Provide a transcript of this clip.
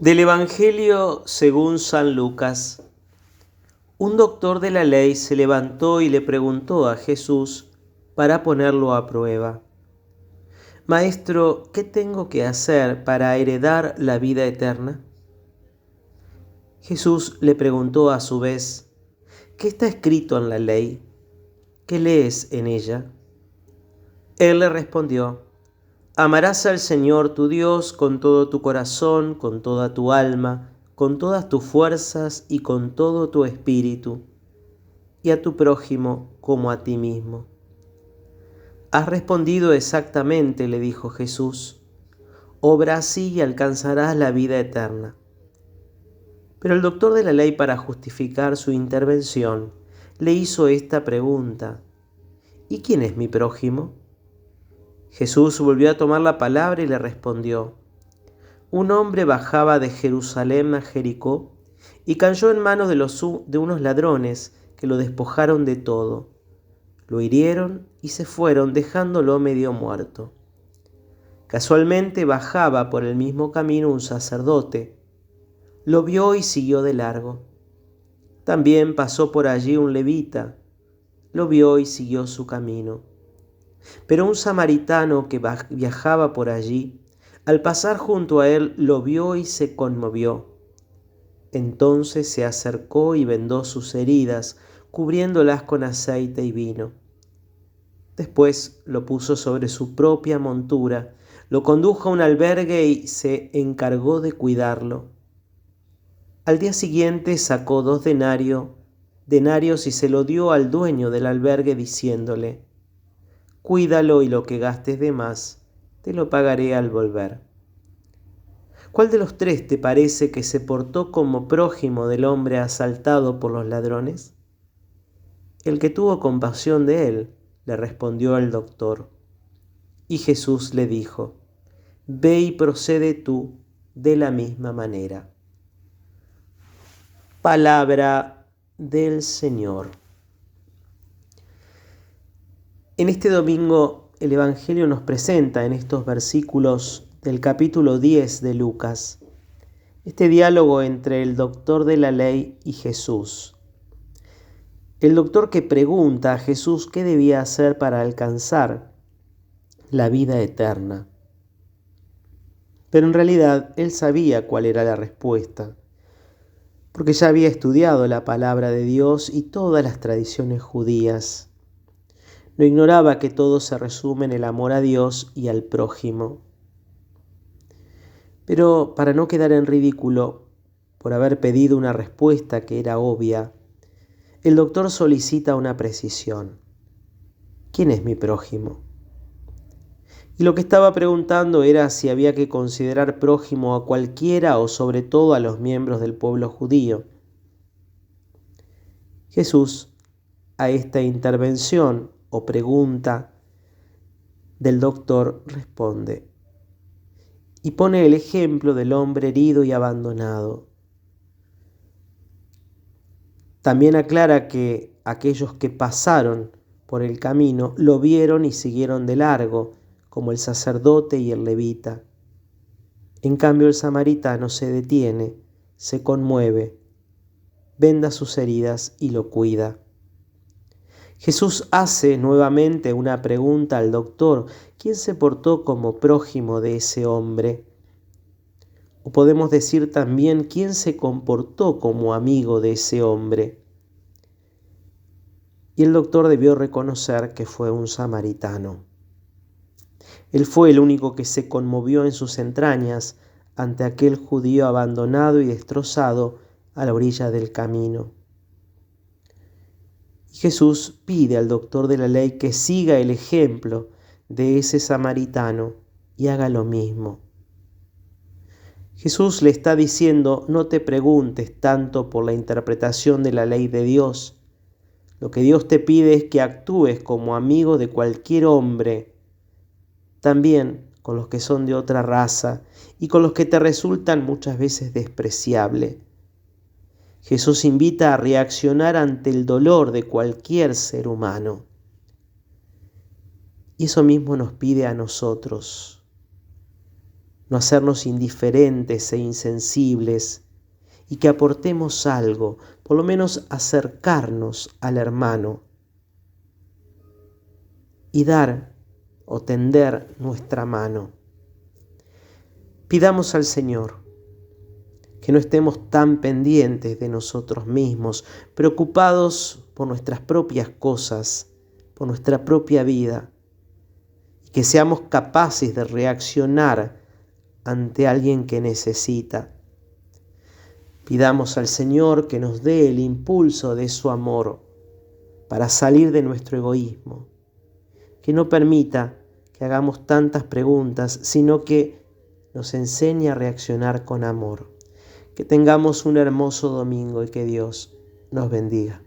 Del Evangelio según San Lucas. Un doctor de la ley se levantó y le preguntó a Jesús para ponerlo a prueba: Maestro, ¿qué tengo que hacer para heredar la vida eterna? Jesús le preguntó a su vez: ¿Qué está escrito en la ley? ¿Qué lees en ella? Él le respondió: Amarás al Señor tu Dios con todo tu corazón, con toda tu alma, con todas tus fuerzas y con todo tu espíritu, y a tu prójimo como a ti mismo. Has respondido exactamente, le dijo Jesús. Obra así y alcanzarás la vida eterna. Pero el doctor de la ley, para justificar su intervención, le hizo esta pregunta: ¿Y quién es mi prójimo? Jesús volvió a tomar la palabra y le respondió: Un hombre bajaba de Jerusalén a Jericó y cayó en manos de unos ladrones que lo despojaron de todo. Lo hirieron y se fueron, dejándolo medio muerto. Casualmente bajaba por el mismo camino un sacerdote. Lo vio y siguió de largo. También pasó por allí un levita. Lo vio y siguió su camino. Pero un samaritano que viajaba por allí, al pasar junto a él, lo vio y se conmovió. Entonces se acercó y vendó sus heridas, cubriéndolas con aceite y vino. Después lo puso sobre su propia montura, lo condujo a un albergue y se encargó de cuidarlo. Al día siguiente sacó 2 denarios y se lo dio al dueño del albergue, diciéndole: Cuídalo y lo que gastes de más, te lo pagaré al volver. ¿Cuál de los 3 te parece que se portó como prójimo del hombre asaltado por los ladrones? El que tuvo compasión de él, le respondió el doctor. Y Jesús le dijo: Ve y procede tú de la misma manera. Palabra del Señor. En este domingo el Evangelio nos presenta en estos versículos del capítulo 10 de Lucas este diálogo entre el doctor de la ley y Jesús. El doctor que pregunta a Jesús qué debía hacer para alcanzar la vida eterna. Pero en realidad él sabía cuál era la respuesta, porque ya había estudiado la palabra de Dios y todas las tradiciones judías. No ignoraba que todo se resume en el amor a Dios y al prójimo. Pero para no quedar en ridículo por haber pedido una respuesta que era obvia, el doctor solicita una precisión. ¿Quién es mi prójimo? Y lo que estaba preguntando era si había que considerar prójimo a cualquiera o sobre todo a los miembros del pueblo judío. Jesús, a esta intervención o pregunta del doctor, responde y pone el ejemplo del hombre herido y abandonado. También aclara que aquellos que pasaron por el camino lo vieron y siguieron de largo, como el sacerdote y el levita. En cambio, el samaritano se detiene, se conmueve, venda sus heridas y lo cuida. Jesús hace nuevamente una pregunta al doctor: ¿quién se portó como prójimo de ese hombre? O podemos decir también: ¿quién se comportó como amigo de ese hombre? Y el doctor debió reconocer que fue un samaritano. Él fue el único que se conmovió en sus entrañas ante aquel judío abandonado y destrozado a la orilla del camino. Y Jesús pide al doctor de la ley que siga el ejemplo de ese samaritano y haga lo mismo. Jesús le está diciendo: no te preguntes tanto por la interpretación de la ley de Dios. Lo que Dios te pide es que actúes como amigo de cualquier hombre, también con los que son de otra raza y con los que te resultan muchas veces despreciables. Jesús invita a reaccionar ante el dolor de cualquier ser humano. Y eso mismo nos pide a nosotros, no hacernos indiferentes e insensibles y que aportemos algo, por lo menos acercarnos al hermano y dar o tender nuestra mano. Pidamos al Señor que no estemos tan pendientes de nosotros mismos, preocupados por nuestras propias cosas, por nuestra propia vida, y que seamos capaces de reaccionar ante alguien que necesita. Pidamos al Señor que nos dé el impulso de su amor para salir de nuestro egoísmo, que no permita que hagamos tantas preguntas, sino que nos enseñe a reaccionar con amor. Que tengamos un hermoso domingo y que Dios nos bendiga.